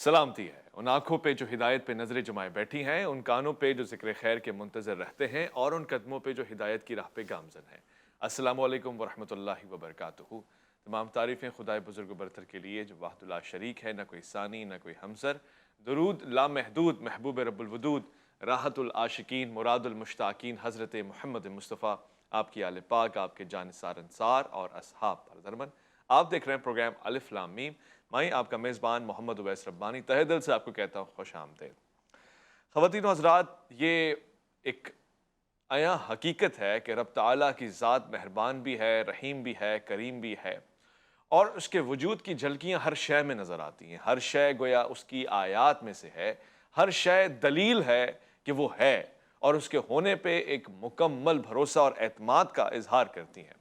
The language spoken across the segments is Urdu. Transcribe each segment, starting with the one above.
سلامتی ہے ان آنکھوں پہ جو ہدایت پہ نظریں جمائے بیٹھی ہیں، ان کانوں پہ جو ذکر خیر کے منتظر رہتے ہیں، اور ان قدموں پہ جو ہدایت کی راہ پہ گامزن ہیں۔ السلام علیکم ورحمۃ اللہ وبرکاتہ۔ تمام تعریفیں خدائے بزرگ و برتر کے لیے جو وحدہ لا شریک ہے، نہ کوئی ثانی نہ کوئی ہمسر۔ درود لامحدود محبوب رب الودود، راحت العاشقین مراد المشتاقین حضرت محمد مصطفیٰ، آپ کی آل پاک، آپ کے جانثار انصار اور اصحاب پر درمن۔ آپ دیکھ رہے ہیں پروگرام الف لام میم۔ میں آپ کا میزبان محمد اویس ربانی تہہ دل سے آپ کو کہتا ہوں خوش آمدید۔ خواتین و حضرات، یہ ایک عیاں حقیقت ہے کہ رب تعالیٰ کی ذات مہربان بھی ہے، رحیم بھی ہے، کریم بھی ہے، اور اس کے وجود کی جھلکیاں ہر شے میں نظر آتی ہیں۔ ہر شے گویا اس کی آیات میں سے ہے، ہر شے دلیل ہے کہ وہ ہے، اور اس کے ہونے پہ ایک مکمل بھروسہ اور اعتماد کا اظہار کرتی ہیں۔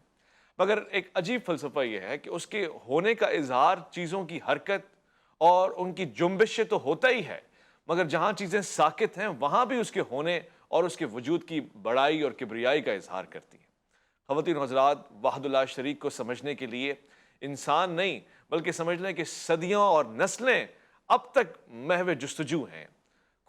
مگر ایک عجیب فلسفہ یہ ہے کہ اس کے ہونے کا اظہار چیزوں کی حرکت اور ان کی جنبش سے تو ہوتا ہی ہے، مگر جہاں چیزیں ساکت ہیں وہاں بھی اس کے ہونے اور اس کے وجود کی بڑائی اور کبریائی کا اظہار کرتی ہیں۔ خواتین و حضرات، وحدہ لا شریک کو سمجھنے کے لیے انسان نہیں بلکہ سمجھ لیں کہ صدیوں اور نسلیں اب تک محو جستجو ہیں۔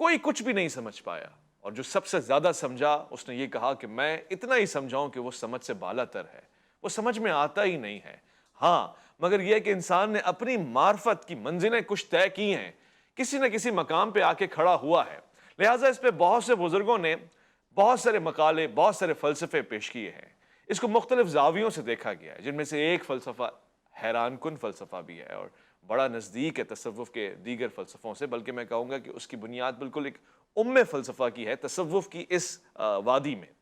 کوئی کچھ بھی نہیں سمجھ پایا، اور جو سب سے زیادہ سمجھا اس نے یہ کہا کہ میں اتنا ہی سمجھاؤں کہ وہ سمجھ سے بالا تر ہے، وہ سمجھ میں آتا ہی نہیں ہے۔ ہاں، مگر یہ کہ انسان نے اپنی معرفت کی منزلیں کچھ طے کی ہیں، کسی نہ کسی مقام پہ آ کے کھڑا ہوا ہے، لہٰذا اس پہ بہت سے بزرگوں نے بہت سارے مقالے، بہت سارے فلسفے پیش کیے ہیں۔ اس کو مختلف زاویوں سے دیکھا گیا ہے، جن میں سے ایک فلسفہ حیران کن فلسفہ بھی ہے اور بڑا نزدیک ہے تصوف کے دیگر فلسفوں سے، بلکہ میں کہوں گا کہ اس کی بنیاد بالکل ایک فلسفہ کی ہے تصوف کی اس وادی میں،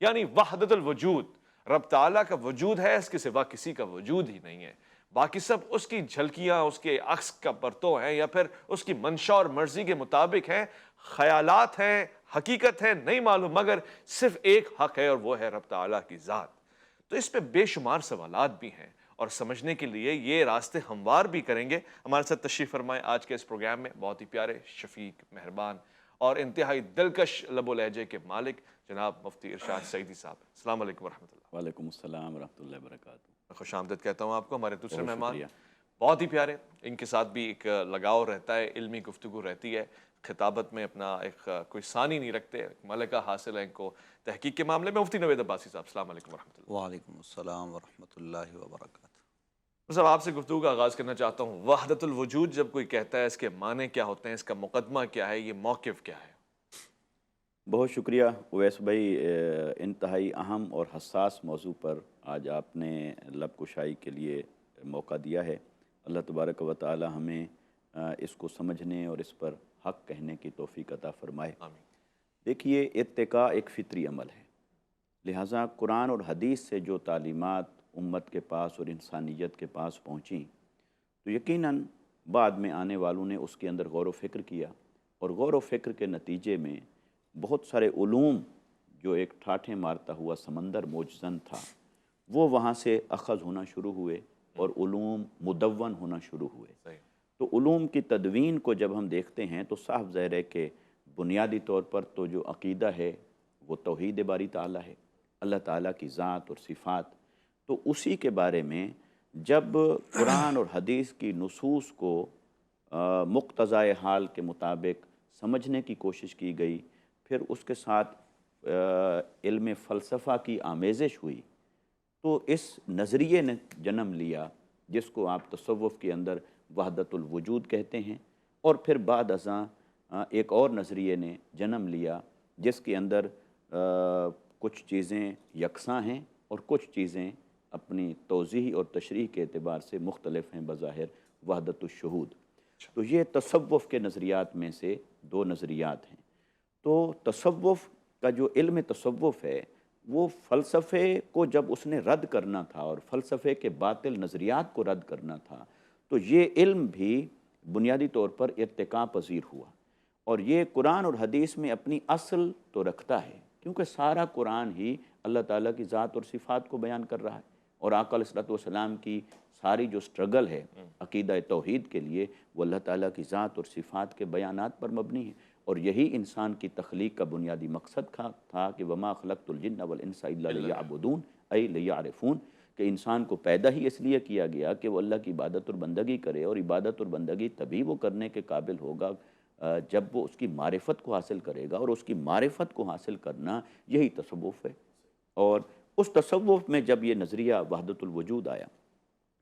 یعنی وحدت الوجود۔ رب تعالیٰ کا وجود ہے، اس کے سوا کسی کا وجود ہی نہیں ہے، باقی سب اس کی جھلکیاں، اس کے عکس کا پرتو ہیں، یا پھر اس کی منشا اور مرضی کے مطابق ہیں، خیالات ہیں، حقیقت ہے نہیں معلوم، مگر صرف ایک حق ہے اور وہ ہے رب تعالیٰ کی ذات۔ تو اس پہ بے شمار سوالات بھی ہیں، اور سمجھنے کے لیے یہ راستے ہموار بھی کریں گے۔ ہمارے ساتھ تشریف فرمائے آج کے اس پروگرام میں بہت ہی پیارے، شفیق، مہربان اور انتہائی دلکش لب و لہجے کے مالک جناب مفتی ارشاد سعیدی صاحب۔ السلام علیکم ورحمۃ اللہ۔ وعلیکم السلام ورحمۃ اللہ وبرکاتہ۔ میں خوش آمدید کہتا ہوں آپ کو۔ ہمارے دوسرے بہت مہمان شکریہ۔ بہت ہی پیارے، ان کے ساتھ بھی ایک لگاؤ رہتا ہے، علمی گفتگو رہتی ہے، خطابت میں اپنا ایک کوئی ثانی نہیں رکھتے، ملکہ حاصل ہے ان کو تحقیق کے معاملے میں۔ مفتی نوید عباسی صاحب، السلام علیکم ورحمۃ اللہ۔ وعلیکم السلام ورحمۃ اللہ وبرکاتہ۔ صاحب، آپ سے گفتگو کا آغاز کرنا چاہتا ہوں۔ وحدت الوجود جب کوئی کہتا ہے، اس کے معنی کیا ہوتے ہیں، اس کا مقدمہ کیا ہے، یہ موقف کیا ہے؟ بہت شکریہ اویس بھائی، انتہائی اہم اور حساس موضوع پر آج آپ نے لب کشائی کے لیے موقع دیا ہے۔ اللہ تبارک و تعالی ہمیں اس کو سمجھنے اور اس پر حق کہنے کی توفیق عطا فرمائے۔ آمین۔ دیکھیے، اتقاء ایک فطری عمل ہے، لہٰذا قرآن اور حدیث سے جو تعلیمات امت کے پاس اور انسانیت کے پاس پہنچیں تو یقیناً بعد میں آنے والوں نے اس کے اندر غور و فکر کیا، اور غور و فکر کے نتیجے میں بہت سارے علوم جو ایک ٹھاٹھیں مارتا ہوا سمندر موجزن تھا، وہ وہاں سے اخذ ہونا شروع ہوئے اور علوم مدون ہونا شروع ہوئے۔ صحیح۔ تو علوم کی تدوین کو جب ہم دیکھتے ہیں تو صاف ظاہر ہے کہ بنیادی طور پر تو جو عقیدہ ہے وہ توحید باری تعالیٰ ہے، اللہ تعالیٰ کی ذات اور صفات۔ تو اسی کے بارے میں جب قرآن اور حدیث کی نصوص کو مقتضائے حال کے مطابق سمجھنے کی کوشش کی گئی، پھر اس کے ساتھ علم فلسفہ کی آمیزش ہوئی، تو اس نظریے نے جنم لیا جس کو آپ تصوف کے اندر وحدت الوجود کہتے ہیں، اور پھر بعد ازاں ایک اور نظریے نے جنم لیا جس کے اندر کچھ چیزیں یکساں ہیں اور کچھ چیزیں اپنی توضیح اور تشریح کے اعتبار سے مختلف ہیں، بظاہر وحدت الشہود۔ تو یہ تصوف کے نظریات میں سے دو نظریات ہیں۔ تو تصوف کا جو علم تصوف ہے وہ فلسفے کو جب اس نے رد کرنا تھا اور فلسفے کے باطل نظریات کو رد کرنا تھا، تو یہ علم بھی بنیادی طور پر ارتقاء پذیر ہوا، اور یہ قرآن اور حدیث میں اپنی اصل تو رکھتا ہے، کیونکہ سارا قرآن ہی اللہ تعالیٰ کی ذات اور صفات کو بیان کر رہا ہے، اور آقا علیہ الصلوۃ والسلام کی ساری جو سٹرگل ہے عقیدہ توحید کے لیے وہ اللہ تعالیٰ کی ذات اور صفات کے بیانات پر مبنی ہے، اور یہی انسان کی تخلیق کا بنیادی مقصد تھا کہ وما خلقت الجن والانس الا لیعبدون، ای لیعرفون، کہ انسان کو پیدا ہی اس لیے کیا گیا کہ وہ اللہ کی عبادت اور بندگی کرے، اور عبادت اور بندگی تبھی وہ کرنے کے قابل ہوگا جب وہ اس کی معرفت کو حاصل کرے گا، اور اس کی معرفت کو حاصل کرنا یہی تصوف ہے۔ اور اس تصوف میں جب یہ نظریہ وحدت الوجود آیا،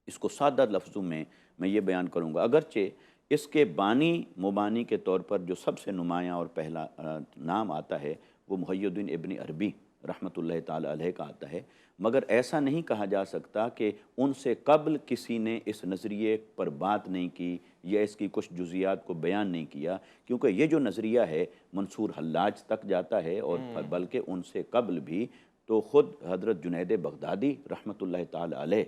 اس کو سادہ لفظوں میں یہ بیان کروں گا، اگرچہ اس کے بانی مبانی کے طور پر جو سب سے نمایاں اور پہلا نام آتا ہے وہ محی الدین ابن عربی رحمۃ اللہ تعالی علیہ کا آتا ہے، مگر ایسا نہیں کہا جا سکتا کہ ان سے قبل کسی نے اس نظریے پر بات نہیں کی یا اس کی کچھ جزیات کو بیان نہیں کیا، کیونکہ یہ جو نظریہ ہے منصور حلاج تک جاتا ہے، اور بلکہ ان سے قبل بھی تو خود حضرت جنید بغدادی رحمۃ اللہ تعالی علیہ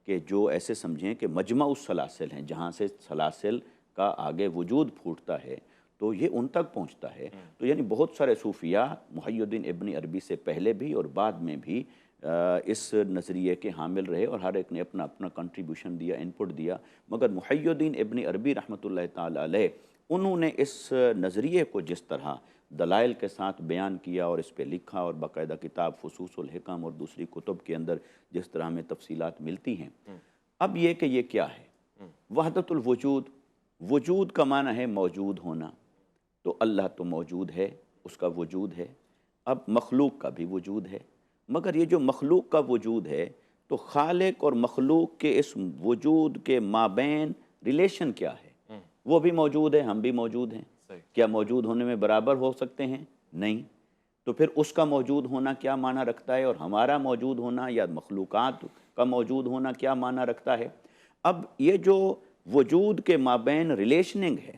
کہ جو ایسے سمجھیں کہ مجمع السلاسل ہیں، جہاں سے سلاسل کا آگے وجود پھوٹتا ہے، تو یہ ان تک پہنچتا ہے۔ تو یعنی بہت سارے صوفیاء محی الدین ابن عربی سے پہلے بھی اور بعد میں بھی اس نظریے کے حامل رہے، اور ہر ایک نے اپنا اپنا کنٹریبیوشن دیا، انپٹ دیا، مگر محی الدین ابن عربی رحمۃ اللہ تعالی علیہ انہوں نے اس نظریے کو جس طرح دلائل کے ساتھ بیان کیا اور اس پہ لکھا، اور باقاعدہ کتاب فصوص الحکم اور دوسری کتب کے اندر جس طرح ہمیں تفصیلات ملتی ہیں۔ اب یہ کہ یہ کیا ہے وحدت الوجود؟ وجود کا معنی ہے موجود ہونا، تو اللہ تو موجود ہے، اس کا وجود ہے۔ اب مخلوق کا بھی وجود ہے، مگر یہ جو مخلوق کا وجود ہے تو خالق اور مخلوق کے اس وجود کے مابین ریلیشن کیا ہے؟ وہ بھی موجود ہے، ہم بھی موجود ہیں، کیا موجود ہونے میں برابر ہو سکتے ہیں؟ نہیں۔ تو پھر اس کا موجود ہونا کیا معنی رکھتا ہے، اور ہمارا موجود ہونا یا مخلوقات کا موجود ہونا کیا معنی رکھتا ہے؟ اب یہ جو وجود کے مابین ریلیشننگ ہے،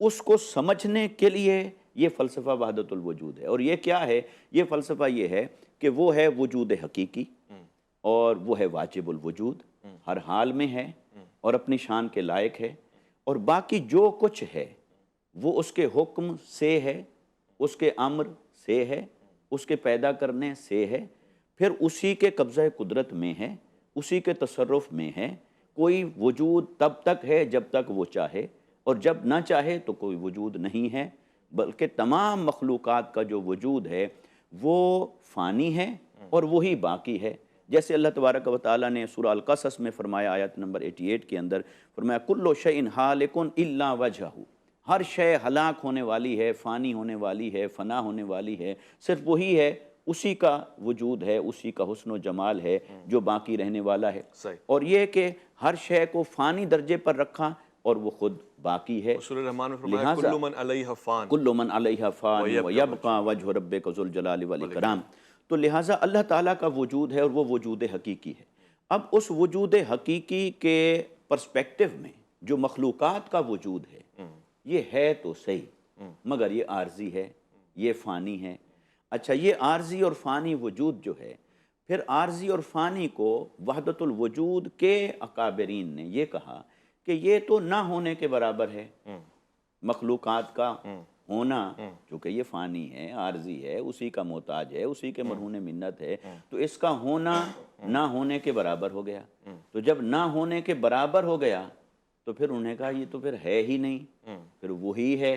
اس کو سمجھنے کے لیے یہ فلسفہ وحدت الوجود ہے۔ اور یہ کیا ہے؟ یہ فلسفہ یہ ہے کہ وہ ہے وجود حقیقی، اور وہ ہے واجب الوجود، ہر حال میں ہے اور اپنی شان کے لائق ہے، اور باقی جو کچھ ہے وہ اس کے حکم سے ہے، اس کے امر سے ہے، اس کے پیدا کرنے سے ہے، پھر اسی کے قبضہ قدرت میں ہے، اسی کے تصرف میں ہے۔ کوئی وجود تب تک ہے جب تک وہ چاہے، اور جب نہ چاہے تو کوئی وجود نہیں ہے، بلکہ تمام مخلوقات کا جو وجود ہے وہ فانی ہے اور وہی باقی ہے۔ جیسے اللہ تبارک و تعالیٰ نے سورہ القصص میں فرمایا، آیت نمبر 88 کے اندر فرمایا کل شیء ہالک الا وجہہ، ہر شے ہلاک ہونے والی ہے، فانی ہونے والی ہے، فنا ہونے والی ہے، صرف وہی ہے، اسی کا وجود ہے، اسی کا حسن و جمال ہے جو باقی رہنے والا ہے۔ اور یہ کہ ہر شے کو فانی درجے پر رکھا اور وہ خود باقی ہے۔ سورہ الرحمن میں فرمایا کل من علیہا فان، کل من علیہا فان ویبقى وجہ ربک ذو الجلال والاکرام۔ تو لہٰذا اللہ تعالیٰ کا وجود ہے اور وہ وجود حقیقی ہے۔ اب اس وجود حقیقی کے پرسپیکٹو میں جو مخلوقات کا وجود ہے یہ ہے تو صحیح، مگر یہ عارضی ہے، یہ فانی ہے۔ اچھا، یہ عارضی اور فانی وجود جو ہے، پھر عارضی اور فانی کو وحدت الوجود کے اکابرین نے یہ کہا کہ یہ تو نہ ہونے کے برابر ہے۔ مخلوقات کا ہونا چونکہ یہ فانی ہے، عارضی ہے، اسی کا محتاج ہے، اسی کے مرہون منت ہے، تو اس کا ہونا نہ ہونے کے برابر ہو گیا۔ تو جب نہ ہونے کے برابر ہو گیا تو پھر انہوں نے کہا یہ تو پھر ہے ہی نہیں، پھر وہی ہے۔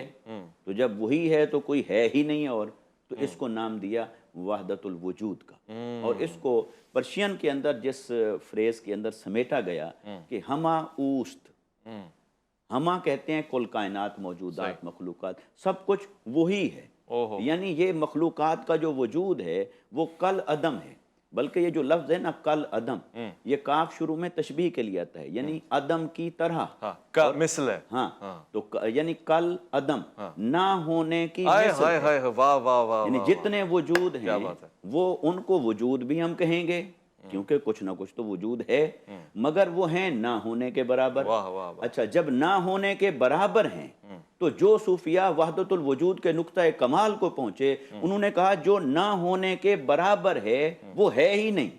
تو جب وہی ہے تو کوئی ہے ہی نہیں، اور تو اس کو نام دیا وحدت الوجود کا۔ اور اس کو پرشین کے اندر جس فریز کے اندر سمیٹا گیا کہ ہما اوست، ہما کہتے ہیں کل کائنات، موجودات، مخلوقات، سب کچھ وہی ہے۔ یعنی یہ مخلوقات کا جو وجود ہے وہ کل عدم ہے، بلکہ یہ جو لفظ ہے نا کل عدم، یہ کاف شروع میں تشبیہ کے لیے آتا ہے، یعنی عدم کی طرح، کا مثل ہے۔ ہاں، تو یعنی کل عدم، نہ ہونے کی آئے مثل ہائے ہائے، واہ واہ واہ، یعنی جتنے وجود ہیں وہ ان کو وجود بھی ہم کہیں گے کیونکہ کچھ نہ کچھ تو وجود ہے، مگر وہ ہیں نہ ہونے کے برابر۔ اچھا، جب نہ ہونے کے برابر ہیں تو جو صوفیاء وحدت الوجود کے نقطہ کمال کو پہنچے، انہوں نے کہا جو نہ ہونے کے برابر ہے وہ ہے ہی نہیں،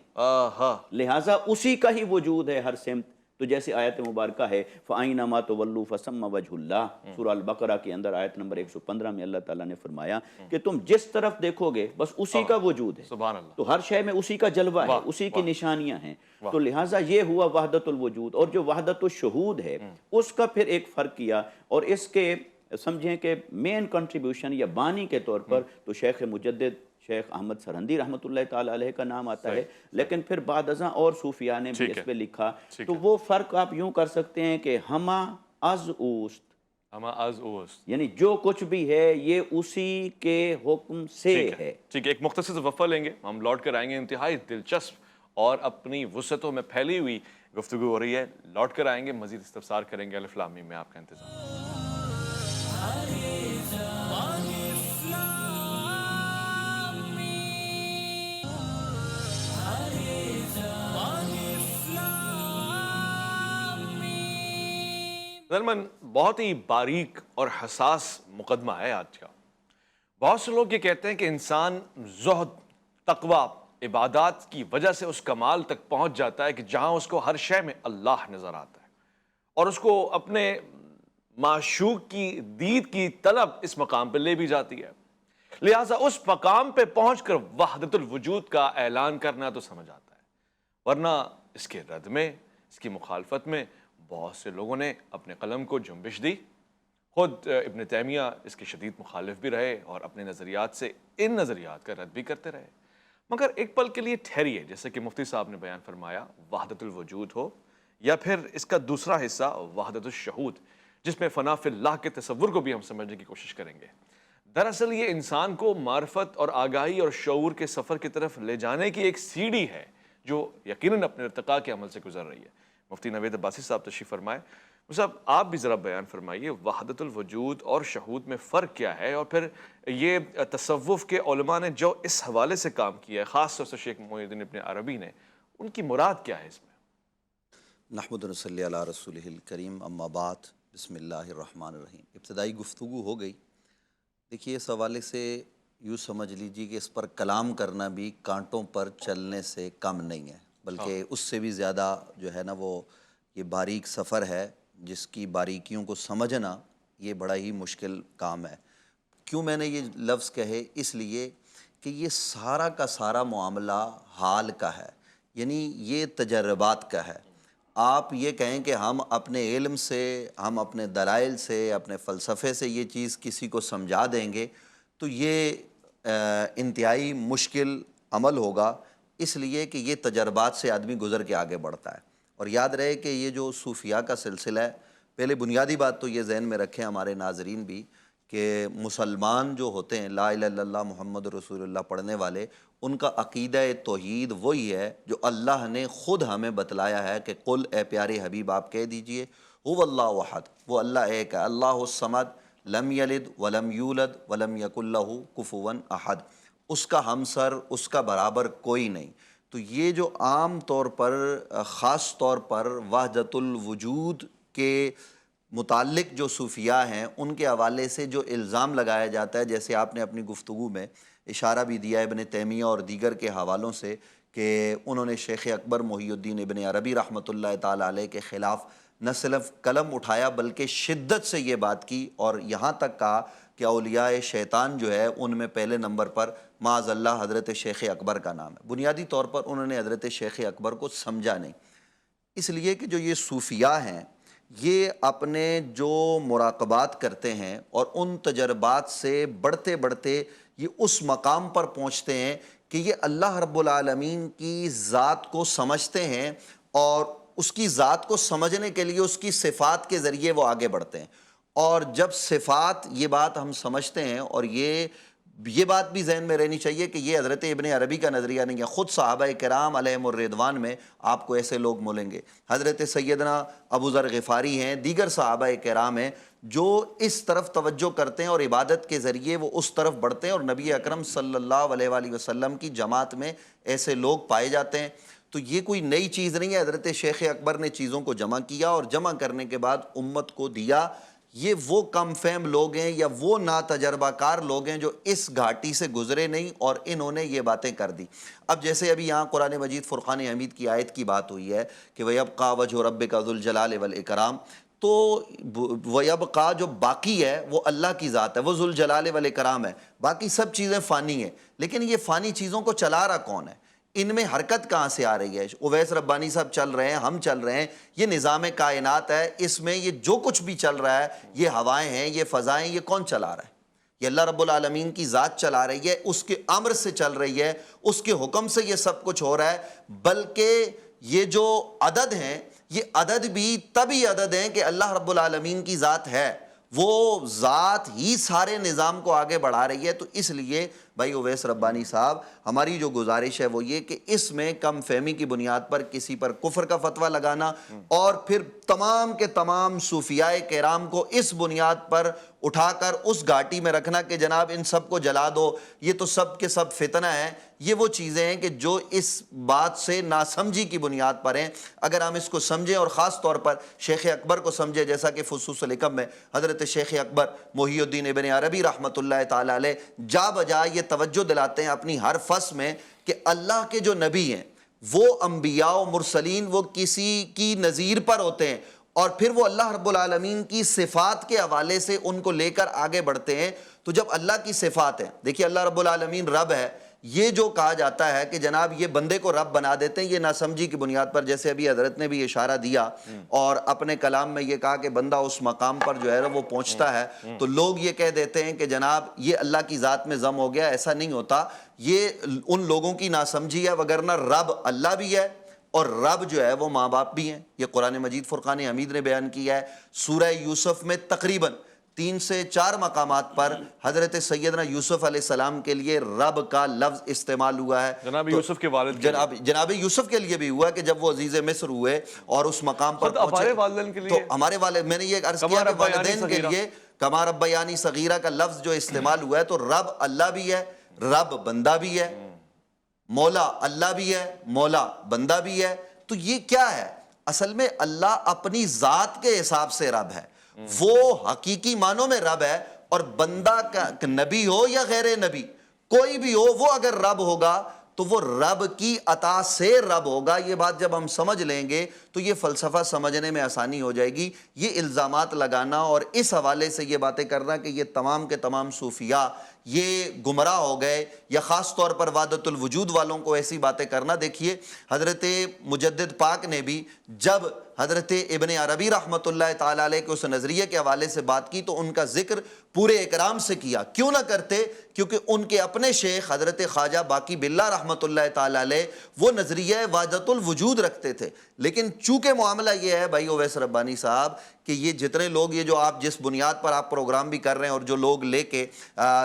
لہٰذا اسی کا ہی وجود ہے ہر سمت۔ تو جیسے آیت مبارکہ ہے فَأَيْنَمَا تُوَلُّوا فَثَمَّ وَجْهُ اللَّهِ، سورہ البقرہ کے اندر آیت نمبر 115 میں اللہ تعالیٰ نے فرمایا کہ تم جس طرف دیکھو گے بس اسی کا وجود ہے، سبحان اللہ، تو ہر شے میں اسی کا جلوہ ہے، اسی کی نشانیاں ہیں۔ تو لہٰذا یہ ہوا وحدت الوجود۔ اور جو وحدت الشہود ہے اس کا پھر ایک فرق کیا، اور اس کے سمجھیں کہ مین کنٹریبیوشن یا بانی کے طور پر تو شیخ مجدد شیخ احمد سرہندی رحمۃ اللہ تعالی علیہ کا نام آتا ہے، لیکن پھر بعد ازاں اور صوفیاء نے بھی اس پہ لکھا، تو وہ فرق آپ یوں کر سکتے ہیں کہ ہما از اوست، ہما از اوست، یعنی جو کچھ بھی ہے یہ اسی کے حکم سے ہے۔ ٹھیک ہے، ایک مختصر سے وقفہ لیں گے، ہم لوٹ کر آئیں گے۔ انتہائی دلچسپ اور اپنی وسعتوں میں پھیلی ہوئی گفتگو ہو رہی ہے، لوٹ کر آئیں گے، مزید استفسار کریں گے۔ الف لام میم میں آپ کا انتظار۔ نرمن، بہت ہی باریک اور حساس مقدمہ ہے آج کا۔ بہت سے لوگ یہ کہتے ہیں کہ انسان زہد، تقوی، عبادات کی وجہ سے اس کمال تک پہنچ جاتا ہے کہ جہاں اس کو ہر شے میں اللہ نظر آتا ہے، اور اس کو اپنے معشوق کی دید کی طلب اس مقام پہ لے بھی جاتی ہے، لہٰذا اس مقام پہ پہنچ کر وحدت الوجود کا اعلان کرنا تو سمجھ آتا ہے، ورنہ اس کے رد میں، اس کی مخالفت میں بہت سے لوگوں نے اپنے قلم کو جنبش دی۔ خود ابن تیمیہ اس کے شدید مخالف بھی رہے اور اپنے نظریات سے ان نظریات کا رد بھی کرتے رہے، مگر ایک پل کے لیے ٹھہریے، جیسے کہ مفتی صاحب نے بیان فرمایا، وحدت الوجود ہو یا پھر اس کا دوسرا حصہ وحدت الشہود، جس میں فنا فی اللہ کے تصور کو بھی ہم سمجھنے کی کوشش کریں گے۔ دراصل یہ انسان کو معرفت اور آگاہی اور شعور کے سفر کی طرف لے جانے کی ایک سیڑھی ہے جو یقیناً اپنے ارتقاء کے عمل سے گزر رہی ہے۔ مفتی نوید عباسی صاحب تشریف فرمائے۔ صاحب آپ بھی ذرا بیان فرمائیے، وحدت الوجود اور شہود میں فرق کیا ہے، اور پھر یہ تصوف کے علماء نے جو اس حوالے سے کام کیا ہے، خاص طور سے شیخ محی الدین ابن عربی نے، ان کی مراد کیا ہے اس میں؟ نحمد و نصلی علی رسولہ الکریم، اما بعد، بسم اللہ الرحمن الرحیم۔ ابتدائی گفتگو ہو گئی۔ دیکھیے، اس حوالے سے یوں سمجھ لیجیے کہ اس پر کلام کرنا بھی کانٹوں پر چلنے سے کم نہیں ہے، بلکہ اس سے بھی زیادہ جو ہے نا وہ یہ باریک سفر ہے، جس کی باریکیوں کو سمجھنا یہ بڑا ہی مشکل کام ہے۔ کیوں میں نے یہ لفظ کہے؟ اس لیے کہ یہ سارا کا سارا معاملہ حال کا ہے، یعنی یہ تجربات کا ہے۔ آپ یہ کہیں کہ ہم اپنے علم سے، ہم اپنے دلائل سے، اپنے فلسفے سے یہ چیز کسی کو سمجھا دیں گے تو یہ انتہائی مشکل عمل ہوگا، اس لیے کہ یہ تجربات سے آدمی گزر کے آگے بڑھتا ہے۔ اور یاد رہے کہ یہ جو صوفیاء کا سلسلہ ہے، پہلے بنیادی بات تو یہ ذہن میں رکھیں ہمارے ناظرین بھی، کہ مسلمان جو ہوتے ہیں لا الہ الا اللہ محمد رسول اللہ پڑھنے والے، ان کا عقیدہ توحید وہی ہے جو اللہ نے خود ہمیں بتلایا ہے کہ قل، اے پیارے حبیب آپ کہہ دیجئے، هو اللہ احد، وہ اللہ ایک ہے، اللہ الصمد، لم یلد ولم یولد ولم یکن لہ کفوا احد، اس کا ہمسر، اس کا برابر کوئی نہیں۔ تو یہ جو عام طور پر، خاص طور پر وحدت الوجود کے متعلق جو صوفیاء ہیں ان کے حوالے سے جو الزام لگایا جاتا ہے، جیسے آپ نے اپنی گفتگو میں اشارہ بھی دیا ابن تیمیہ اور دیگر کے حوالوں سے، کہ انہوں نے شیخ اکبر محی الدین ابن عربی رحمۃ اللہ تعالی علیہ کے خلاف نہ صرف قلم اٹھایا بلکہ شدت سے یہ بات کی، اور یہاں تک کہا کہ اولیاء شیطان جو ہے ان میں پہلے نمبر پر معاذ اللہ حضرت شیخ اکبر کا نام ہے۔ بنیادی طور پر انہوں نے حضرت شیخ اکبر کو سمجھا نہیں، اس لیے کہ جو یہ صوفیاء ہیں یہ اپنے جو مراقبات کرتے ہیں اور ان تجربات سے بڑھتے بڑھتے یہ اس مقام پر پہنچتے ہیں کہ یہ اللہ رب العالمین کی ذات کو سمجھتے ہیں، اور اس کی ذات کو سمجھنے کے لیے اس کی صفات کے ذریعے وہ آگے بڑھتے ہیں۔ اور جب صفات، یہ بات ہم سمجھتے ہیں، اور یہ بات بھی ذہن میں رہنی چاہیے کہ یہ حضرت ابن عربی کا نظریہ نہیں ہے، خود صحابہ کرام علیہم الرضوان میں آپ کو ایسے لوگ ملیں گے، حضرت سیدنا ابو ذر غفاری ہیں، دیگر صحابہ کرام ہیں جو اس طرف توجہ کرتے ہیں اور عبادت کے ذریعے وہ اس طرف بڑھتے ہیں، اور نبی اکرم صلی اللہ علیہ وآلہ وسلم کی جماعت میں ایسے لوگ پائے جاتے ہیں۔ تو یہ کوئی نئی چیز نہیں ہے، حضرت شیخ اکبر نے چیزوں کو جمع کیا اور جمع کرنے کے بعد امت کو دیا۔ یہ وہ کم فہم لوگ ہیں یا وہ ناتجربہ کار لوگ ہیں جو اس گھاٹی سے گزرے نہیں، اور انہوں نے یہ باتیں کر دی۔ اب جیسے ابھی یہاں قرآن مجید فرقان حمید کی آیت کی بات ہوئی ہے کہ وَيَبْقَى وَجْهُ رَبِّكَ ذُو الْجَلَالِ وَالْإِكْرَامِ، تو وَيَبْقَى جو باقی ہے وہ اللہ کی ذات ہے، وہ ذو الجلال والاکرام ہے، باقی سب چیزیں فانی ہیں، لیکن یہ فانی چیزوں کو چلا رہا کون ہے؟ ان میں حرکت کہاں سے آ رہی ہے؟ اویس ربانی صاحب چل رہے ہیں، ہم چل رہے ہیں، یہ نظام کائنات ہے، اس میں یہ جو کچھ بھی چل رہا ہے، یہ ہوائیں ہیں، یہ فضائیں، یہ کون چلا رہا ہے؟ یہ اللہ رب العالمین کی ذات چلا رہی ہے، اس کے امر سے چل رہی ہے، اس کے حکم سے یہ سب کچھ ہو رہا ہے۔ بلکہ یہ جو عدد ہیں، یہ عدد بھی تبھی عدد ہیں کہ اللہ رب العالمین کی ذات ہے، وہ ذات ہی سارے نظام کو آگے بڑھا رہی ہے۔ تو اس لیے بھائی اویس ربانی صاحب، ہماری جو گزارش ہے وہ یہ کہ اس میں کم فہمی کی بنیاد پر کسی پر کفر کا فتویٰ لگانا اور پھر تمام کے تمام صوفیاء کرام کو اس بنیاد پر اٹھا کر اس گھاٹی میں رکھنا کہ جناب ان سب کو جلا دو، یہ تو سب کے سب فتنہ ہے، یہ وہ چیزیں ہیں کہ جو اس بات سے ناسمجھی کی بنیاد پر ہیں۔ اگر ہم اس کو سمجھیں اور خاص طور پر شیخ اکبر کو سمجھیں، جیسا کہ فصوص الحکم میں حضرت شیخ اکبر محی الدین ابن عربی رحمۃ اللہ تعالی علیہ جا بجا یہ توجہ دلاتے ہیں اپنی ہر فصل میں کہ اللہ کے جو نبی ہیں وہ انبیاء و مرسلین وہ کسی کی نظیر پر ہوتے ہیں، اور پھر وہ اللہ رب العالمین کی صفات کے حوالے سے ان کو لے کر آگے بڑھتے ہیں۔ تو جب اللہ کی صفات ہیں، دیکھیے اللہ رب العالمین رب ہے، یہ جو کہا جاتا ہے کہ جناب یہ بندے کو رب بنا دیتے ہیں، یہ ناسمجھی کی بنیاد پر، جیسے ابھی حضرت نے بھی اشارہ دیا اور اپنے کلام میں یہ کہا کہ بندہ اس مقام پر جو ہے وہ پہنچتا ہے، تو لوگ یہ کہہ دیتے ہیں کہ جناب یہ اللہ کی ذات میں ضم ہو گیا۔ ایسا نہیں ہوتا، یہ ان لوگوں کی ناسمجھی ہے، وگرنہ رب اللہ بھی ہے اور رب جو ہے وہ ماں باپ بھی ہیں۔ یہ قرآن مجید فرقان حمید نے بیان کیا ہے۔ سورہ یوسف میں تقریباً 3 سے 4 مقامات پر حضرت سیدنا یوسف علیہ السلام کے لیے رب کا لفظ استعمال ہوا ہے۔ جناب یوسف کے والد جناب یوسف کے لیے بھی ہوا کہ جب وہ عزیز مصر ہوئے اور اس مقام پر ہمارے پہنچے، والدین کے لیے تو ہمارے والد، میں نے یہ عرض کیا کہ والدین کے لیے کما ربیانی صغیرہ کا لفظ جو استعمال ہوا ہے، تو رب اللہ بھی ہے، رب بندہ بھی ہے، مولا اللہ بھی ہے، مولا بندہ بھی ہے۔ تو یہ کیا ہے؟ اصل میں اللہ اپنی ذات کے حساب سے رب ہے، وہ حقیقی معنوں میں رب ہے، اور بندہ کا نبی ہو یا غیر نبی کوئی بھی ہو، وہ اگر رب ہوگا تو وہ رب کی عطا سے رب ہوگا۔ یہ بات جب ہم سمجھ لیں گے تو یہ فلسفہ سمجھنے میں آسانی ہو جائے گی۔ یہ الزامات لگانا اور اس حوالے سے یہ باتیں کرنا کہ یہ تمام کے تمام صوفیاء یہ گمراہ ہو گئے، یا خاص طور پر وحدت الوجود والوں کو ایسی باتیں کرنا، دیکھیے حضرت مجدد پاک نے بھی جب حضرت ابن عربی رحمۃ اللہ تعالی علیہ کے اس نظریے کے حوالے سے بات کی تو ان کا ذکر پورے اکرام سے کیا۔ کیوں نہ کرتے؟ کیونکہ ان کے اپنے شیخ حضرت خواجہ باقی باللہ رحمۃ اللہ تعالی علیہ وہ نظریہ وحدت الوجود رکھتے تھے۔ لیکن چونکہ معاملہ یہ ہے بھائی اویس ربانی صاحب کہ یہ جتنے لوگ، یہ جو آپ جس بنیاد پر آپ پروگرام بھی کر رہے ہیں، اور جو لوگ لے کے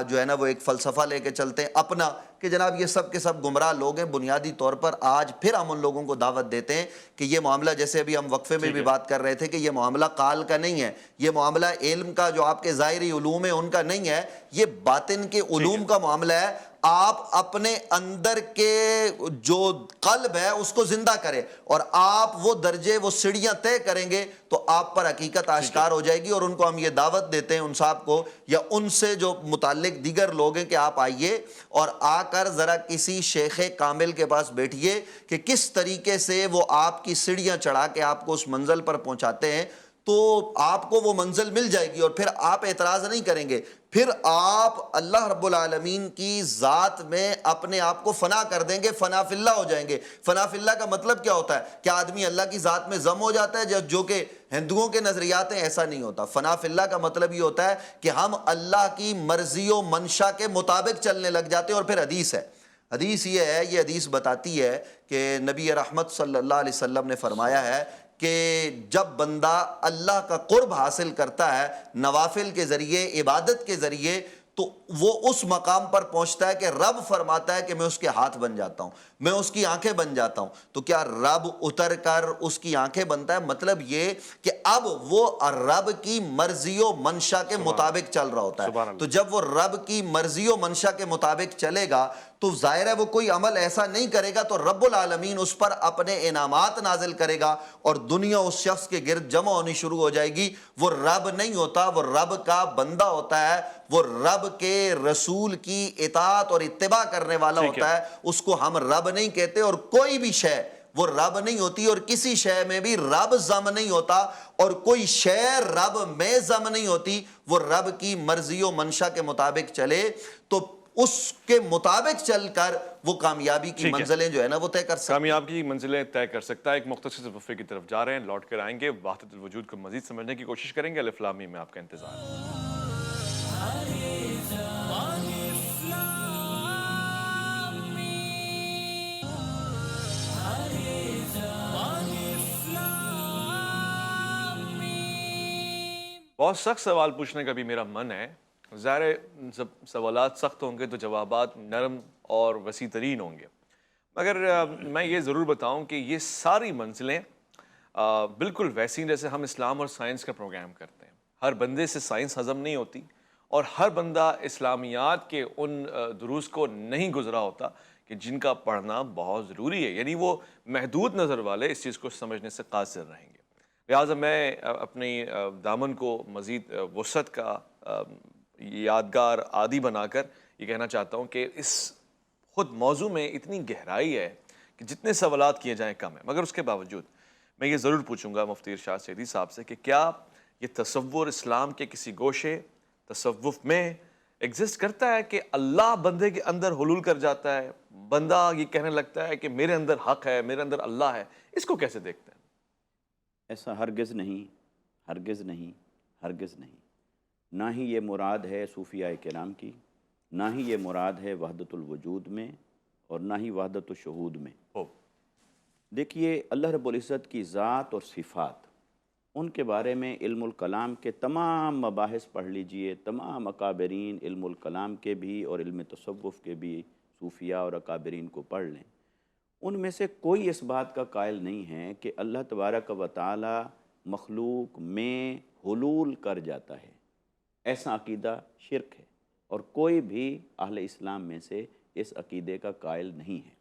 جو ہے نا وہ ایک فلسفہ لے کے چلتے ہیں اپنا کہ جناب یہ سب کے سب گمراہ لوگ ہیں، بنیادی طور پر آج پھر ہم ان لوگوں کو دعوت دیتے ہیں کہ یہ معاملہ، جیسے ابھی ہم وقفے میں بھی بات کر رہے تھے کہ یہ معاملہ قال کا نہیں ہے، یہ معاملہ علم کا جو آپ کے ظاہری علوم ہیں ان کا نہیں ہے، یہ باطن کے علوم کا معاملہ ہے۔ آپ اپنے اندر کے جو قلب ہے اس کو زندہ کریں، اور آپ وہ درجے، وہ سیڑھیاں طے کریں گے تو آپ پر حقیقت آشکار ہو جائے گی۔ اور ان کو ہم یہ دعوت دیتے ہیں، ان صاحب کو یا ان سے جو متعلق دیگر لوگ ہیں، کہ آپ آئیے اور آ کر ذرا کسی شیخ کامل کے پاس بیٹھیے کہ کس طریقے سے وہ آپ کی سیڑھیاں چڑھا کے آپ کو اس منزل پر پہنچاتے ہیں، تو آپ کو وہ منزل مل جائے گی، اور پھر آپ اعتراض نہیں کریں گے، پھر آپ اللہ رب العالمین کی ذات میں اپنے آپ کو فنا کر دیں گے، فنا فی اللہ ہو جائیں گے۔ فنا فی اللہ کا مطلب کیا ہوتا ہے؟ کہ آدمی اللہ کی ذات میں ضم ہو جاتا ہے، جو کہ ہندوؤں کے نظریات ہیں، ایسا نہیں ہوتا۔ فنا فی اللہ کا مطلب یہ ہوتا ہے کہ ہم اللہ کی مرضی و منشا کے مطابق چلنے لگ جاتے ہیں۔ اور پھر حدیث ہے، حدیث یہ ہے، یہ حدیث بتاتی ہے کہ نبی رحمت صلی اللہ علیہ وسلم نے فرمایا ہے کہ جب بندہ اللہ کا قرب حاصل کرتا ہے نوافل کے ذریعے، عبادت کے ذریعے، تو وہ اس مقام پر پہنچتا ہے کہ رب فرماتا ہے کہ میں اس کے ہاتھ بن جاتا ہوں، میں اس کی آنکھیں بن جاتا ہوں۔ تو کیا رب اتر کر اس کی آنکھیں بنتا ہے؟ مطلب یہ کہ اب وہ رب کی مرضی و منشا کے مطابق چل رہا ہوتا ہے۔ تو جب وہ رب کی مرضی و منشا کے مطابق چلے گا تو ظاہر ہے وہ کوئی عمل ایسا نہیں کرے گا تو رب العالمین اس پر اپنے انعامات نازل کرے گا، اور دنیا اس شخص کے گرد جمع ہونی شروع ہو جائے گی۔ وہ رب نہیں ہوتا، وہ رب کا بندہ ہوتا ہے، وہ رب کے رسول کی اطاعت اور اتباع کرنے والا ہوتا ہے، اس کو ہم رب نہیں کہتے۔ اور کوئی بھی شے وہ رب نہیں ہوتی، اور کسی شے میں بھی رب ضم نہیں ہوتا، اور کوئی شے رب میں ضم نہیں ہوتی۔ وہ رب کی مرضی و منشا کے مطابق چلے تو اس کے مطابق چل کر وہ کامیابی کی ٹھیک ہے، منزلیں جو ہے نا وہ طے کر سکتا ہے۔ کامیاب کی منزلیں طے کر سکتا ہے۔ ایک مختصر سے وقفے کی طرف جا رہے ہیں، لوٹ کر آئیں گے، وحدت الوجود کو مزید سمجھنے کی کوشش کریں گے۔ الف لام میم میں آپ کا انتظار ہے۔ بہت سخت سوال پوچھنے کا بھی میرا من ہے، ظاہر ہے جب سوالات سخت ہوں گے تو جوابات نرم اور وسیع ترین ہوں گے، مگر میں یہ ضرور بتاؤں کہ یہ ساری منزلیں بالکل ویسی ہیں جیسے ہم اسلام اور سائنس کا پروگرام کرتے ہیں۔ ہر بندے سے سائنس ہضم نہیں ہوتی، اور ہر بندہ اسلامیات کے ان دروس کو نہیں گزرا ہوتا کہ جن کا پڑھنا بہت ضروری ہے، یعنی وہ محدود نظر والے اس چیز کو سمجھنے سے قاصر رہیں گے۔ لہٰذا میں اپنی دامن کو مزید وسعت کا یادگار عادی بنا کر یہ کہنا چاہتا ہوں کہ اس خود موضوع میں اتنی گہرائی ہے کہ جتنے سوالات کیے جائیں کم ہیں، مگر اس کے باوجود میں یہ ضرور پوچھوں گا مفتی ارشاد سیدی صاحب سے کہ کیا یہ تصور اسلام کے کسی گوشے تصوف میں ایگزسٹ کرتا ہے کہ اللہ بندے کے اندر حلول کر جاتا ہے، بندہ یہ کہنے لگتا ہے کہ میرے اندر حق ہے، میرے اندر اللہ ہے؟ اس کو کیسے دیکھتے ہیں؟ ایسا ہرگز نہیں، ہرگز نہیں، ہرگز نہیں۔ نہ ہی یہ مراد ہے صوفیاء کرام کی، نہ ہی یہ مراد ہے وحدت الوجود میں، اور نہ ہی وحدت الشہود میں۔ دیکھیے اللہ رب العزت کی ذات اور صفات، ان کے بارے میں علم الکلام کے تمام مباحث پڑھ لیجئے، تمام اکابرین علم الکلام کے بھی اور علم تصوف کے بھی صوفیاء اور اکابرین کو پڑھ لیں، ان میں سے کوئی اس بات کا قائل نہیں ہے کہ اللہ تبارک و تعالی مخلوق میں حلول کر جاتا ہے۔ ایسا عقیدہ شرک ہے، اور کوئی بھی اہل اسلام میں سے اس عقیدے کا قائل نہیں ہے۔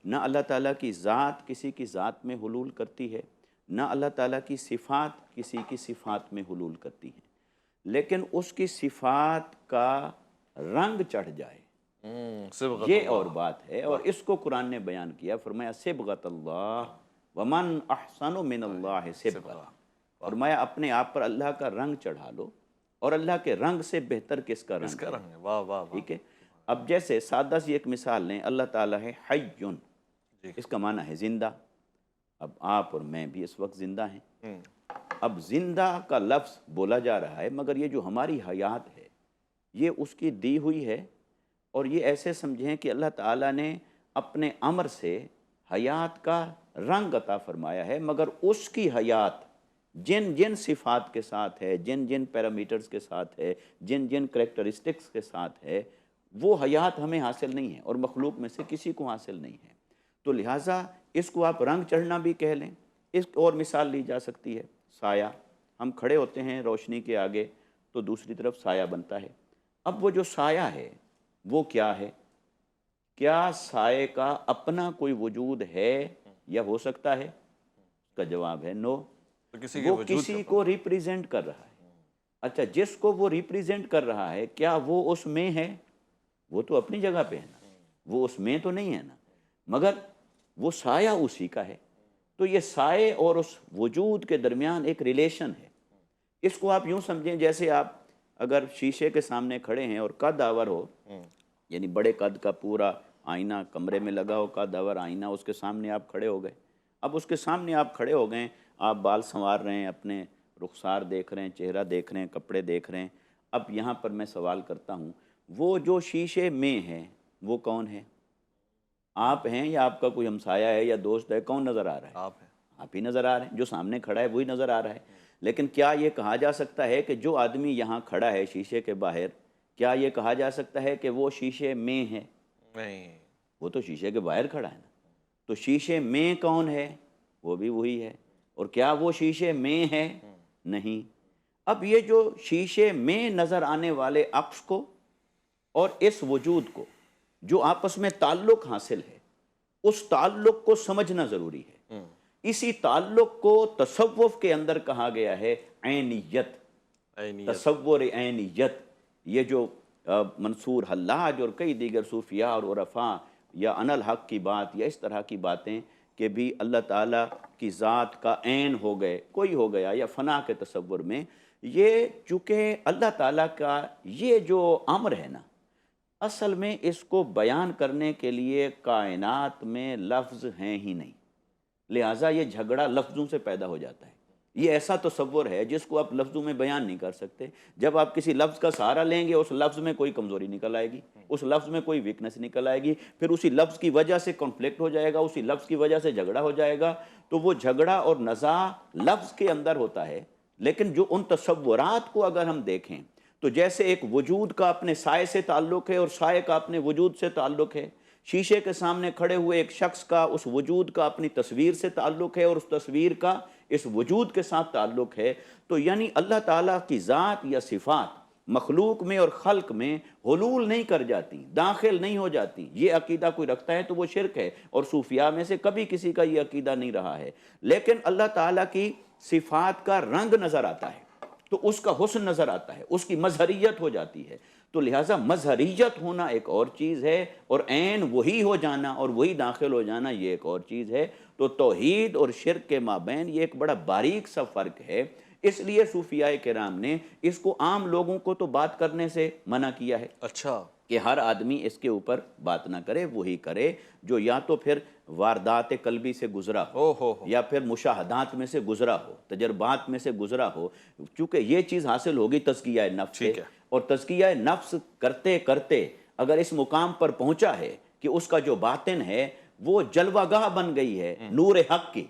نہ اللہ تعالیٰ کی ذات کسی کی ذات میں حلول کرتی ہے، نہ اللہ تعالیٰ کی صفات کسی کی صفات میں حلول کرتی ہیں، لیکن اس کی صفات کا رنگ چڑھ جائے یہ اور بات ہے، اور اس کو قرآن نے بیان کیا، فرمایا صبغۃ اللہ ومن احسن من اللہ صبغۃ، فرمایا اپنے آپ پر اللہ کا رنگ چڑھا لو، اور اللہ کے رنگ سے بہتر کس کا رنگ ہے؟ واہ واہ، ٹھیک ہے۔ اب جیسے سادہ سی ایک مثال لیں، اللہ تعالیٰ ہے حیٌ، اس کا معنی ہے زندہ۔ اب آپ اور میں بھی اس وقت زندہ ہیں۔ اب زندہ کا لفظ بولا جا رہا ہے، مگر یہ جو ہماری حیات ہے یہ اس کی دی ہوئی ہے، اور یہ ایسے سمجھیں کہ اللہ تعالیٰ نے اپنے امر سے حیات کا رنگ عطا فرمایا ہے، مگر اس کی حیات جن جن صفات کے ساتھ ہے، جن جن پیرامیٹرز کے ساتھ ہے، جن جن کریکٹرسٹکس کے ساتھ ہے، وہ حیات ہمیں حاصل نہیں ہے، اور مخلوق میں سے کسی کو حاصل نہیں ہے۔ تو لہٰذا اس کو آپ رنگ چڑھنا بھی کہہ لیں۔ اس اور مثال لی جا سکتی ہے، سایہ۔ ہم کھڑے ہوتے ہیں روشنی کے آگے تو دوسری طرف سایہ بنتا ہے۔ اب وہ جو سایہ ہے وہ کیا ہے؟ کیا سائے کا اپنا کوئی وجود ہے یا ہو سکتا ہے؟ اس کا جواب ہے نو، وہ کسی کو ریپریزنٹ کر رہا ہے۔ اچھا، جس کو وہ ریپریزنٹ کر رہا ہے کیا وہ اس میں ہے؟ وہ تو اپنی جگہ پہ ہے نا، وہ اس میں تو نہیں ہے نا، مگر وہ سایہ اسی کا ہے۔ تو یہ سائے اور اس وجود کے درمیان ایک ریلیشن ہے۔ اس کو آپ یوں سمجھیں جیسے آپ اگر شیشے کے سامنے کھڑے ہیں اور قد آور ہو، یعنی بڑے قد کا پورا آئینہ کمرے میں لگا ہو، قد آور آئینہ، اس کے سامنے آپ کھڑے ہو گئے۔ اب اس کے سامنے آپ کھڑے ہو گئے، آپ بال سنوار رہے ہیں، اپنے رخسار دیکھ رہے ہیں، چہرہ دیکھ رہے ہیں، کپڑے دیکھ رہے ہیں۔ اب یہاں پر میں سوال کرتا ہوں، وہ جو شیشے میں ہے وہ کون ہے؟ آپ ہیں یا آپ کا کوئی ہمسایہ ہے یا دوست ہے؟ کون نظر آ رہا ہے؟ آپ ہیں۔ آپ ہی نظر آ رہے ہیں، جو سامنے کھڑا ہے وہی نظر آ رہا ہے۔ لیکن کیا یہ کہا جا سکتا ہے کہ جو آدمی یہاں کھڑا ہے شیشے کے باہر، کیا یہ کہا جا سکتا ہے کہ وہ شیشے میں ہے؟ نہیں، وہ تو شیشے کے باہر کھڑا ہے نا۔ تو شیشے میں کون ہے؟ وہ بھی وہی ہے۔ اور کیا وہ شیشے میں ہے؟ نہیں۔ اب یہ جو شیشے میں نظر آنے والے عکس کو اور اس وجود کو جو آپس میں تعلق حاصل ہے، اس تعلق کو سمجھنا ضروری ہے۔ اسی تعلق کو تصوف کے اندر کہا گیا ہے عینیت، تصور عینیت۔ یہ جو منصور حلاج اور کئی دیگر صوفیاء اور عرفاء یا انا الحق کی بات یا اس طرح کی باتیں کہ بھی اللہ تعالیٰ کی ذات کا عین ہو گئے، کوئی ہو گیا، یا فنا کے تصور میں، یہ چونکہ اللہ تعالیٰ کا یہ جو امر ہے نا، اصل میں اس کو بیان کرنے کے لیے کائنات میں لفظ ہیں ہی نہیں، لہٰذا یہ جھگڑا لفظوں سے پیدا ہو جاتا ہے۔ یہ ایسا تصور ہے جس کو آپ لفظوں میں بیان نہیں کر سکتے۔ جب آپ کسی لفظ کا سہارا لیں گے اس لفظ میں کوئی کمزوری نکل آئے گی، اس لفظ میں کوئی ویکنس نکل آئے گی، پھر اسی لفظ کی وجہ سے کنفلکٹ ہو جائے گا، اسی لفظ کی وجہ سے جھگڑا ہو جائے گا۔ تو وہ جھگڑا اور نزاع لفظ کے اندر ہوتا ہے، لیکن جو ان تصورات کو اگر ہم دیکھیں تو جیسے ایک وجود کا اپنے سائے سے تعلق ہے اور سائے کا اپنے وجود سے تعلق ہے، شیشے کے سامنے کھڑے ہوئے ایک شخص کا اس وجود کا اپنی تصویر سے تعلق ہے اور اس تصویر کا اس وجود کے ساتھ تعلق ہے، تو یعنی اللہ تعالیٰ کی ذات یا صفات مخلوق میں اور خلق میں حلول نہیں کر جاتی، داخل نہیں ہو جاتی۔ یہ عقیدہ کوئی رکھتا ہے تو وہ شرک ہے، اور صوفیاء میں سے کبھی کسی کا یہ عقیدہ نہیں رہا ہے۔ لیکن اللہ تعالیٰ کی صفات کا رنگ نظر آتا ہے تو اس کا حسن نظر آتا ہے، اس کی مظہریت ہو جاتی ہے۔ تو لہٰذا مظہریت ہونا ایک اور چیز ہے، اور عین وہی ہو جانا اور وہی داخل ہو جانا یہ ایک اور چیز ہے۔ تو توحید اور شرک کے مابین یہ ایک بڑا باریک سا فرق ہے۔ اس لیے صوفیاء کرام نے اس کو عام لوگوں کو تو بات کرنے سے منع کیا ہے اچھا، کہ ہر آدمی اس کے اوپر بات نہ کرے، وہی کرے جو یا تو پھر واردات قلبی سے گزرا ہو یا پھر مشاہدات میں سے گزرا ہو، تجربات میں سے گزرا ہو۔ چونکہ یہ چیز حاصل ہوگی تزکیہ نفس سے، اور تزکیہ نفس کرتے کرتے اگر اس مقام پر پہنچا ہے کہ اس کا جو باطن ہے وہ جلوہ گاہ بن گئی ہے نور حق کی،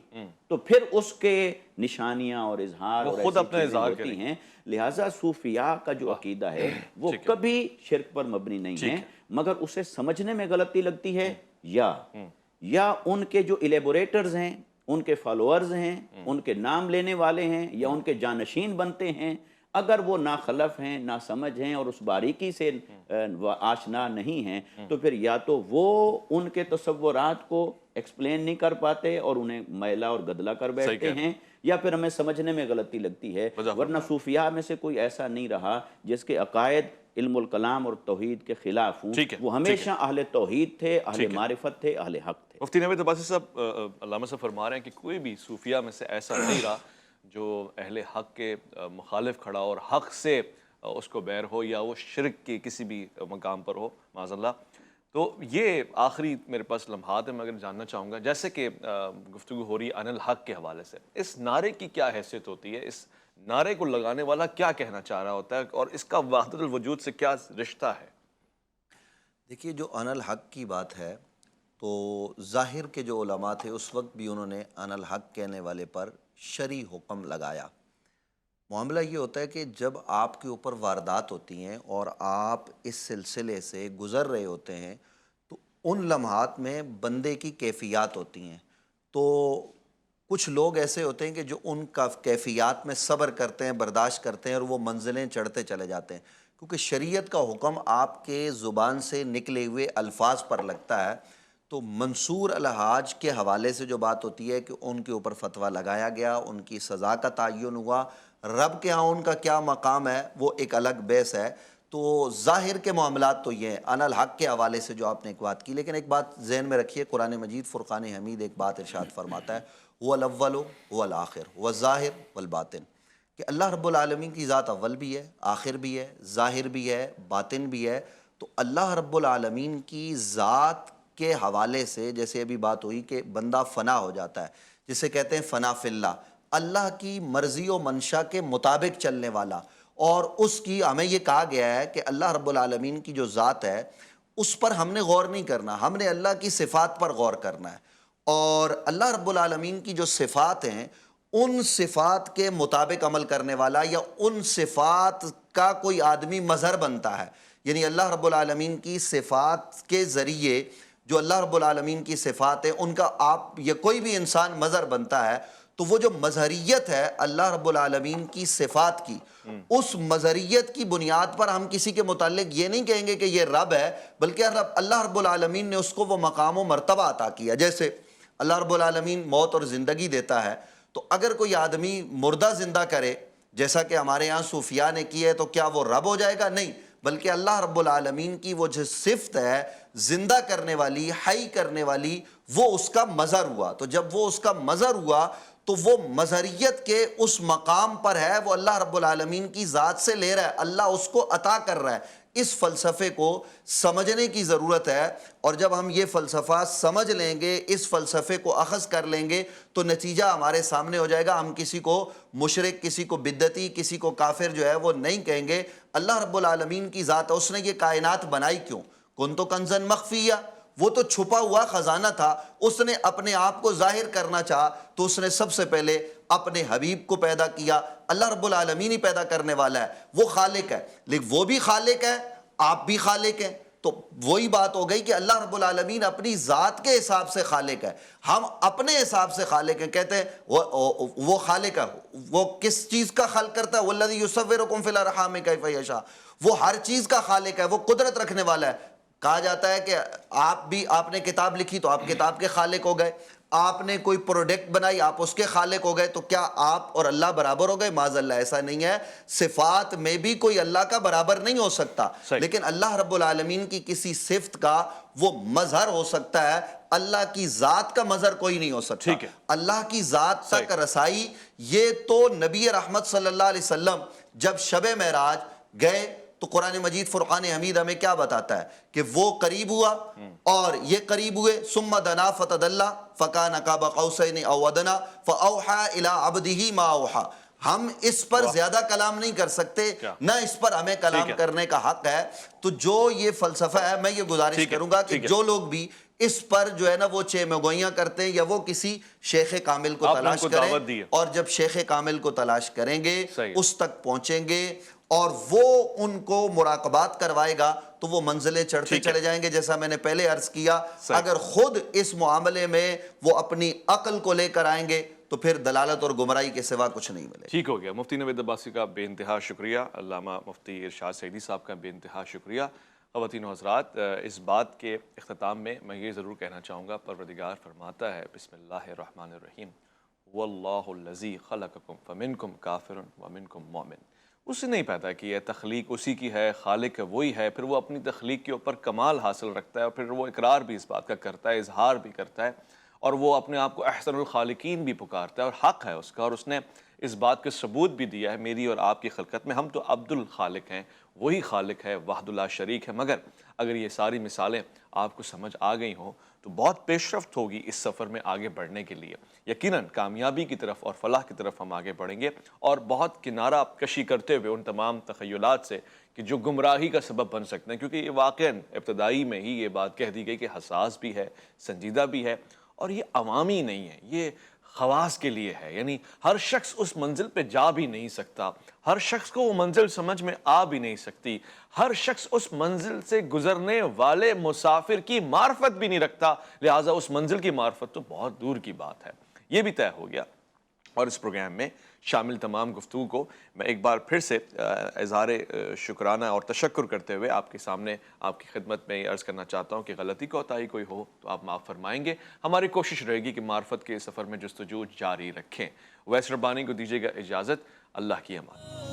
تو پھر اس کے نشانیاں اور اظہار اور خود ایسی اپنا چیزیں اظہار ہوتی ہیں۔ لہٰذا صوفیاء کا جو عقیدہ ہے وہ کبھی شرک پر مبنی نہیں ہے، مگر اسے سمجھنے میں غلطی لگتی ہے، یا ان کے جو الیبوریٹرز ہیں، ان کے فالوورز ہیں، ان کے نام لینے والے ہیں یا ان کے جانشین بنتے ہیں، اگر وہ ناخلف ہیں، ناسمجھ ہیں اور اس باریکی سے آشنا نہیں ہیں، تو پھر یا تو وہ ان کے تصورات کو ایکسپلین نہیں کر پاتے اور انہیں میلا اور گدلا کر بیٹھتے ہیں، یا پھر ہمیں سمجھنے میں غلطی لگتی ہے۔ ورنہ صوفیاء میں سے کوئی ایسا نہیں رہا جس کے عقائد علم الکلام اور توحید کے خلاف ہوں۔ وہ ہمیشہ اہل توحید تھے، اہل معرفت تھے، اہل حق تھے۔ مفتی نوید عباسی صاحب، علامہ صاحب فرما رہے ہیں کہ کوئی بھی صوفیاء میں سے ایسا نہیں رہا جو اہل حق کے مخالف کھڑا اور حق سے اس کو بیر ہو یا وہ شرک کے کسی بھی مقام پر ہو، معاذ اللہ۔ تو یہ آخری میرے پاس لمحات ہیں، میں اگر جاننا چاہوں گا، جیسے کہ گفتگو ہو رہی ان الحق کے حوالے سے، اس نعرے کی کیا حیثیت ہوتی ہے؟ اس نعرے کو لگانے والا کیا کہنا چاہ رہا ہوتا ہے اور اس کا وحدت الوجود سے کیا رشتہ ہے؟ دیکھیے، جو ان الحق کی بات ہے تو ظاہر کے جو علماء تھے اس وقت بھی انہوں نے ان الحق کہنے والے پر شرعی حکم لگایا۔ معاملہ یہ ہوتا ہے کہ جب آپ کے اوپر واردات ہوتی ہیں اور آپ اس سلسلے سے گزر رہے ہوتے ہیں تو ان لمحات میں بندے کی کیفیات ہوتی ہیں، تو کچھ لوگ ایسے ہوتے ہیں کہ جو ان کا کیفیات میں صبر کرتے ہیں، برداشت کرتے ہیں اور وہ منزلیں چڑھتے چلے جاتے ہیں، کیونکہ شریعت کا حکم آپ کے زبان سے نکلے ہوئے الفاظ پر لگتا ہے۔ تو منصور الحاج کے حوالے سے جو بات ہوتی ہے کہ ان کے اوپر فتویٰ لگایا گیا، ان کی سزا کا تعین ہوا، رب کے ہاں ان کا کیا مقام ہے وہ ایک الگ بحث ہے۔ تو ظاہر کے معاملات تو یہ ہیں ان الحق کے حوالے سے جو آپ نے ایک بات کی، لیکن ایک بات ذہن میں رکھیے، قرآن مجید فرقان حمید ایک بات ارشاد فرماتا ہے، هو الاول هو الآخر هو الظاہر والباطن، کہ اللہ رب العالمین کی ذات اول بھی ہے، آخر بھی ہے، ظاہر بھی ہے، باطن بھی ہے۔ تو اللہ رب العالمین کی ذات کے حوالے سے جیسے ابھی بات ہوئی کہ بندہ فنا ہو جاتا ہے، جسے کہتے ہیں فنا فی اللہ، اللہ کی مرضی و منشا کے مطابق چلنے والا، اور اس کی ہمیں یہ کہا گیا ہے کہ اللہ رب العالمین کی جو ذات ہے اس پر ہم نے غور نہیں کرنا، ہم نے اللہ کی صفات پر غور کرنا ہے، اور اللہ رب العالمین کی جو صفات ہیں ان صفات کے مطابق عمل کرنے والا یا ان صفات کا کوئی آدمی مظہر بنتا ہے، یعنی اللہ رب العالمین کی صفات کے ذریعے جو اللہ رب العالمین کی صفات ہیں ان کا آپ یا کوئی بھی انسان مظہر بنتا ہے، تو وہ جو مظہریت ہے اللہ رب العالمین کی صفات کی، اس مظہریت کی بنیاد پر ہم کسی کے متعلق یہ نہیں کہیں گے کہ یہ رب ہے، بلکہ اللہ رب العالمین نے اس کو وہ مقام و مرتبہ عطا کیا۔ جیسے اللہ رب العالمین موت اور زندگی دیتا ہے، تو اگر کوئی آدمی مردہ زندہ کرے جیسا کہ ہمارے یہاں صوفیاء نے کی ہے تو کیا وہ رب ہو جائے گا؟ نہیں، بلکہ اللہ رب العالمین کی وہ جو صفت ہے زندہ کرنے والی، حی کرنے والی، وہ اس کا مظہر ہوا۔ تو جب وہ اس کا مظہر ہوا تو وہ مظہریت کے اس مقام پر ہے، وہ اللہ رب العالمین کی ذات سے لے رہا ہے، اللہ اس کو عطا کر رہا ہے۔ اس فلسفے کو سمجھنے کی ضرورت ہے، اور جب ہم یہ فلسفہ سمجھ لیں گے، اس فلسفے کو اخذ کر لیں گے، تو نتیجہ ہمارے سامنے ہو جائے گا۔ ہم کسی کو مشرک، کسی کو بدعتی، کسی کو کافر جو ہے وہ نہیں کہیں گے۔ اللہ رب العالمین کی ذات ہے، اس نے یہ کائنات بنائی کیوں؟ کنتو کنزن مخفیہ، وہ تو چھپا ہوا خزانہ تھا، اس نے اپنے آپ کو ظاہر کرنا چاہا تو اس نے سب سے پہلے اپنے حبیب کو پیدا کیا۔ اللہ رب العالمین ہی پیدا کرنے والا ہے، وہ خالق ہے، لیکن وہ بھی خالق ہے، آپ بھی خالق ہیں۔ تو وہی بات ہو گئی کہ اللہ رب العالمین اپنی ذات کے حساب سے خالق ہے، ہم اپنے حساب سے خالق ہیں۔ کہتے ہیں وہ خالق ہے، وہ کس چیز کا خلق کرتا ہے؟ والذی یصورکم فی الارحام کیف یشاء، وہ ہر چیز کا خالق ہے، وہ قدرت رکھنے والا ہے۔ کہا جاتا ہے کہ آپ نے کتاب لکھی تو آپ کتاب کے خالق ہو گئے، آپ نے کوئی پروڈکٹ بنائی آپ اس کے خالق ہو گئے، تو کیا آپ اور اللہ برابر ہو گئے؟ معاذ اللہ، ایسا نہیں ہے۔ صفات میں بھی کوئی اللہ کا برابر نہیں ہو سکتا، لیکن اللہ رب العالمین کی کسی صفت کا وہ مظہر ہو سکتا ہے، اللہ کی ذات کا مظہر کوئی نہیں ہو سکتا۔ اللہ کی ذات تک رسائی، یہ تو نبی رحمت صلی اللہ علیہ وسلم جب شب معراج گئے تو قرآن مجید فرقان حمید ہمیں کیا بتاتا ہے کہ وہ قریب ہوا اور یہ قریب ہوئے، ثم دنا فتدلی فکان قاب قوسین او ادنی فاوحی الی عبدہ ما اوحی۔ ہم اس پر زیادہ کلام نہیں کر سکتے، نہ اس پر ہمیں کلام کرنے کا حق ہے۔ تو جو یہ فلسفہ ہے، میں یہ گزارش کروں گا کہ جو لوگ بھی اس پر جو ہے نا وہ چیمگوئیاں کرتے ہیں، یا وہ کسی شیخ کامل کو تلاش کریں، اور جب شیخ کامل کو تلاش کریں گے، اس تک پہنچیں گے اور وہ ان کو مراقبات کروائے گا تو وہ منزلیں چڑھتے چلے جائیں گے۔ جیسا میں نے پہلے عرض کیا، اگر خود اس معاملے میں وہ اپنی عقل کو لے کر آئیں گے تو پھر دلالت اور گمراہی کے سوا کچھ نہیں ملے۔ ٹھیک ہو گیا۔ مفتی نوید عباسی کا بے انتہا شکریہ، علامہ مفتی ارشاد سعیدی صاحب کا بے انتہا شکریہ۔ خواتین و حضرات، اس بات کے اختتام میں میں یہ ضرور کہنا چاہوں گا، پروردگار فرماتا ہے بسم اللہ الرحمن الرحیم، واللہ الذی خلقکم فمنکم کافر ومنکم مومن۔ اسے نہیں پتا کہ یہ تخلیق اسی کی ہے، خالق وہی ہے، پھر وہ اپنی تخلیق کے اوپر کمال حاصل رکھتا ہے، اور پھر وہ اقرار بھی اس بات کا کرتا ہے، اظہار بھی کرتا ہے، اور وہ اپنے آپ کو احسن الخالقین بھی پکارتا ہے، اور حق ہے اس کا، اور اس نے اس بات کا ثبوت بھی دیا ہے میری اور آپ کی خلقت میں۔ ہم تو عبد الخالق ہیں، وہی خالق ہے، وحدہ لا شریک ہے۔ مگر اگر یہ ساری مثالیں آپ کو سمجھ آ گئی ہوں تو بہت پیش رفت ہوگی اس سفر میں آگے بڑھنے کے لیے۔ یقیناً کامیابی کی طرف اور فلاح کی طرف ہم آگے بڑھیں گے، اور بہت کنارہ کشی کرتے ہوئے ان تمام تخیلات سے کہ جو گمراہی کا سبب بن سکتے ہیں، کیونکہ یہ واقعاً ابتدائی میں ہی یہ بات کہہ دی گئی کہ حساس بھی ہے، سنجیدہ بھی ہے، اور یہ عوامی نہیں ہے، یہ خواص کے لیے ہے۔ یعنی ہر شخص اس منزل پہ جا بھی نہیں سکتا، ہر شخص کو وہ منزل سمجھ میں آ بھی نہیں سکتی، ہر شخص اس منزل سے گزرنے والے مسافر کی معرفت بھی نہیں رکھتا، لہٰذا اس منزل کی معرفت تو بہت دور کی بات ہے۔ یہ بھی طے ہو گیا، اور اس پروگرام میں شامل تمام گفتگو کو میں ایک بار پھر سے اظہار شکرانہ اور تشکر کرتے ہوئے آپ کے سامنے آپ کی خدمت میں یہ عرض کرنا چاہتا ہوں کہ غلطی کوتاہی کوئی ہو تو آپ معاف فرمائیں گے۔ ہماری کوشش رہے گی کہ معرفت کے سفر میں جستجو جاری رکھیں۔ ویس ربانی کو دیجیے گا اجازت، اللہ کی امان۔